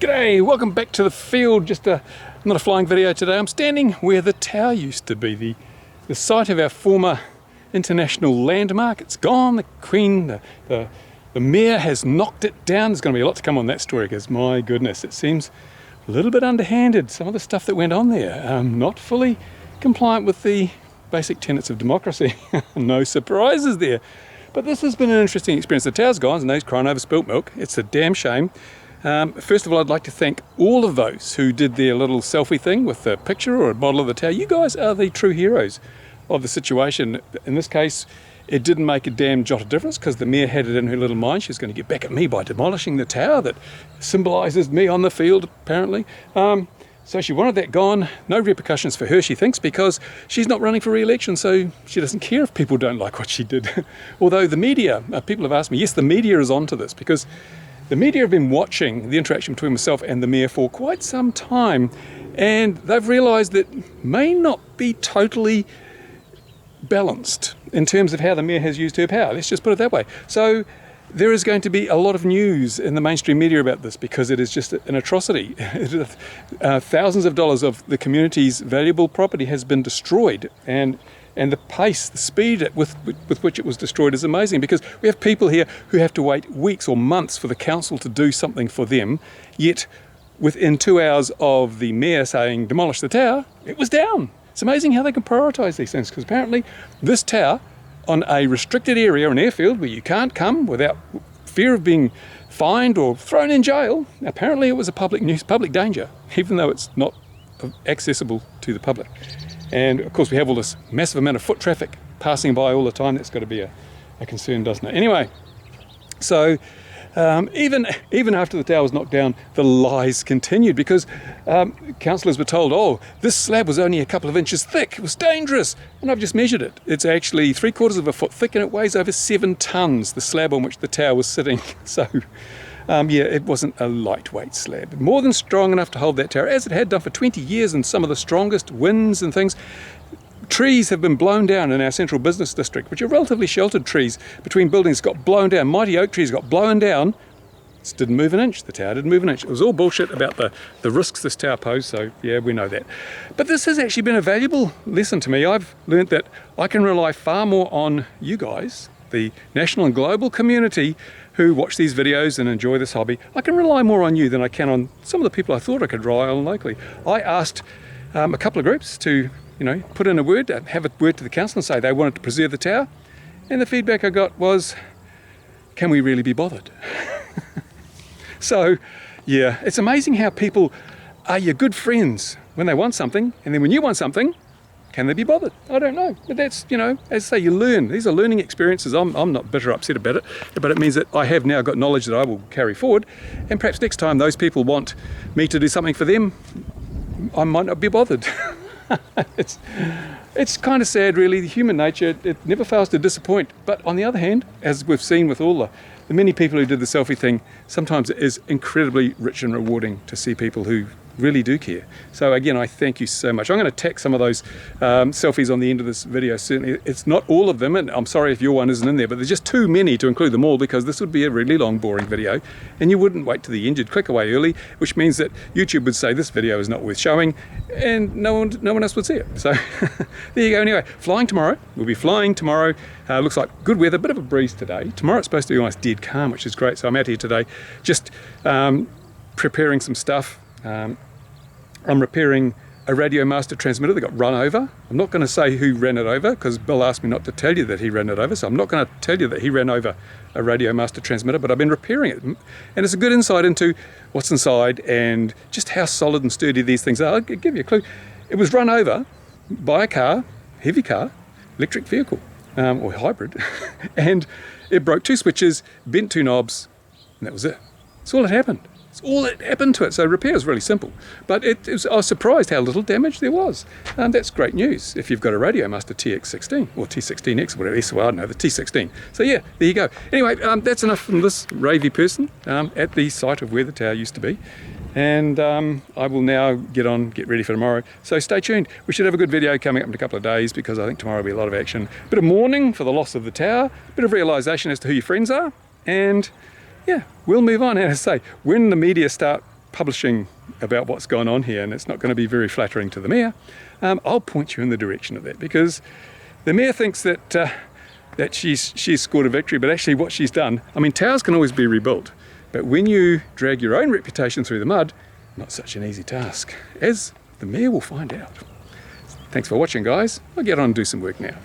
G'day, welcome back to the field. Just not a flying video today. I'm standing where the tower used to be, the site of our former international landmark. It's gone. The Queen, the Mayor has knocked it down. There's going to be a lot to come on that story because my goodness, it seems a little bit underhanded. Some of the stuff that went on there, not fully compliant with the basic tenets of democracy. No surprises there. But this has been an interesting experience. The tower's gone, and those crying over spilt milk. It's a damn shame. First of all, I'd like to thank all of those who did their little selfie thing with a picture or a model of the tower. You guys are the true heroes of the situation. In this case, it didn't make a damn jot of difference because the Mayor had it in her little mind. She was going to get back at me by demolishing the tower that symbolises me on the field, apparently. So she wanted that gone. No repercussions for her, she thinks, because she's not running for re-election, so she doesn't care if people don't like what she did. Although the media, people have asked me, yes, the media is onto this because the media have been watching the interaction between myself and the Mayor for quite some time, and they've realised that may not be totally balanced in terms of how the Mayor has used her power. Let's just put it that way. So there is going to be a lot of news in the mainstream media about this because it is just an atrocity. Thousands of dollars of the community's valuable property has been destroyed, and the pace, the speed with which it was destroyed is amazing because we have people here who have to wait weeks or months for the council to do something for them, yet within 2 hours of the Mayor saying demolish the tower, it was down. It's amazing how they can prioritise these things because apparently this tower on a restricted area, an airfield where you can't come without fear of being fined or thrown in jail, apparently it was a public danger, even though it's not accessible to the public. And of course we have all this massive amount of foot traffic passing by all the time. That's got to be a concern, doesn't it? Anyway, so even after the tower was knocked down, the lies continued because councillors were told, oh, this slab was only a couple of inches thick, it was dangerous. And I've just measured it. It's actually 3/4 of a foot thick and it weighs over 7 tonnes, the slab on which the tower was sitting. So yeah, it wasn't a lightweight slab. More than strong enough to hold that tower, as it had done for 20 years in some of the strongest winds and things. Trees have been blown down in our central business district, which are relatively sheltered trees between buildings, got blown down. Mighty oak trees got blown down. It didn't move an inch. The tower didn't move an inch. It was all bullshit about the risks this tower posed, so yeah, we know that. But this has actually been a valuable lesson to me. I've learned that I can rely far more on you guys, the national and global community who watch these videos and enjoy this hobby. I can rely more on you than I can on some of the people I thought I could rely on locally. I asked a couple of groups to put in a word, have a word to the council and say they wanted to preserve the tower. And the feedback I got was, can we really be bothered? So, yeah, it's amazing how people are your good friends when they want something, and then when you want something, can they be bothered? I don't know. But that's, as I say, you learn. These are learning experiences. I'm not bitter or upset about it, but it means that I have now got knowledge that I will carry forward. And perhaps next time those people want me to do something for them, I might not be bothered. It's kind of sad, really. The human nature, it never fails to disappoint. But on the other hand, as we've seen with all the many people who did the selfie thing, sometimes it is incredibly rich and rewarding to see people who really do care. So again, I thank you so much. I'm going to tack some of those selfies on the end of this video. Certainly, it's not all of them, and I'm sorry if your one isn't in there, but there's just too many to include them all because this would be a really long, boring video, and you wouldn't wait to the end. You'd click away early, which means that YouTube would say this video is not worth showing, and no one else would see it. So there you go. Anyway, flying tomorrow. We'll be flying tomorrow. Looks like good weather, bit of a breeze today. Tomorrow it's supposed to be almost dead calm, which is great. So I'm out here today, just preparing some stuff. I'm repairing a radio master transmitter that got run over. I'm not going to say who ran it over because Bill asked me not to tell you that he ran it over, so I'm not going to tell you that he ran over a radio master transmitter, but I've been repairing it, and it's a good insight into what's inside and just how solid and sturdy these things are. I'll give you a clue. It was run over by a car, heavy car, electric vehicle, or hybrid, and it broke 2 switches, bent 2 knobs, and that was it. That's all that happened. It's all that happened to it. So repair is really simple. But I was surprised how little damage there was. That's great news if you've got a Radio Master TX16 or T16X or whatever. I don't know, the T16. So yeah, there you go. Anyway, that's enough from this ravey person at the site of where the tower used to be. And I will now get ready for tomorrow. So stay tuned. We should have a good video coming up in a couple of days because I think tomorrow will be a lot of action. Bit of mourning for the loss of the tower, bit of realisation as to who your friends are, and yeah, we'll move on. And as I say, when the media start publishing about what's gone on here, and it's not going to be very flattering to the mayor, I'll point you in the direction of that, because the mayor thinks that that she's scored a victory, but actually what she's done, I mean, towers can always be rebuilt, but when you drag your own reputation through the mud, not such an easy task, as the mayor will find out. Thanks for watching, guys. I'll get on and do some work now.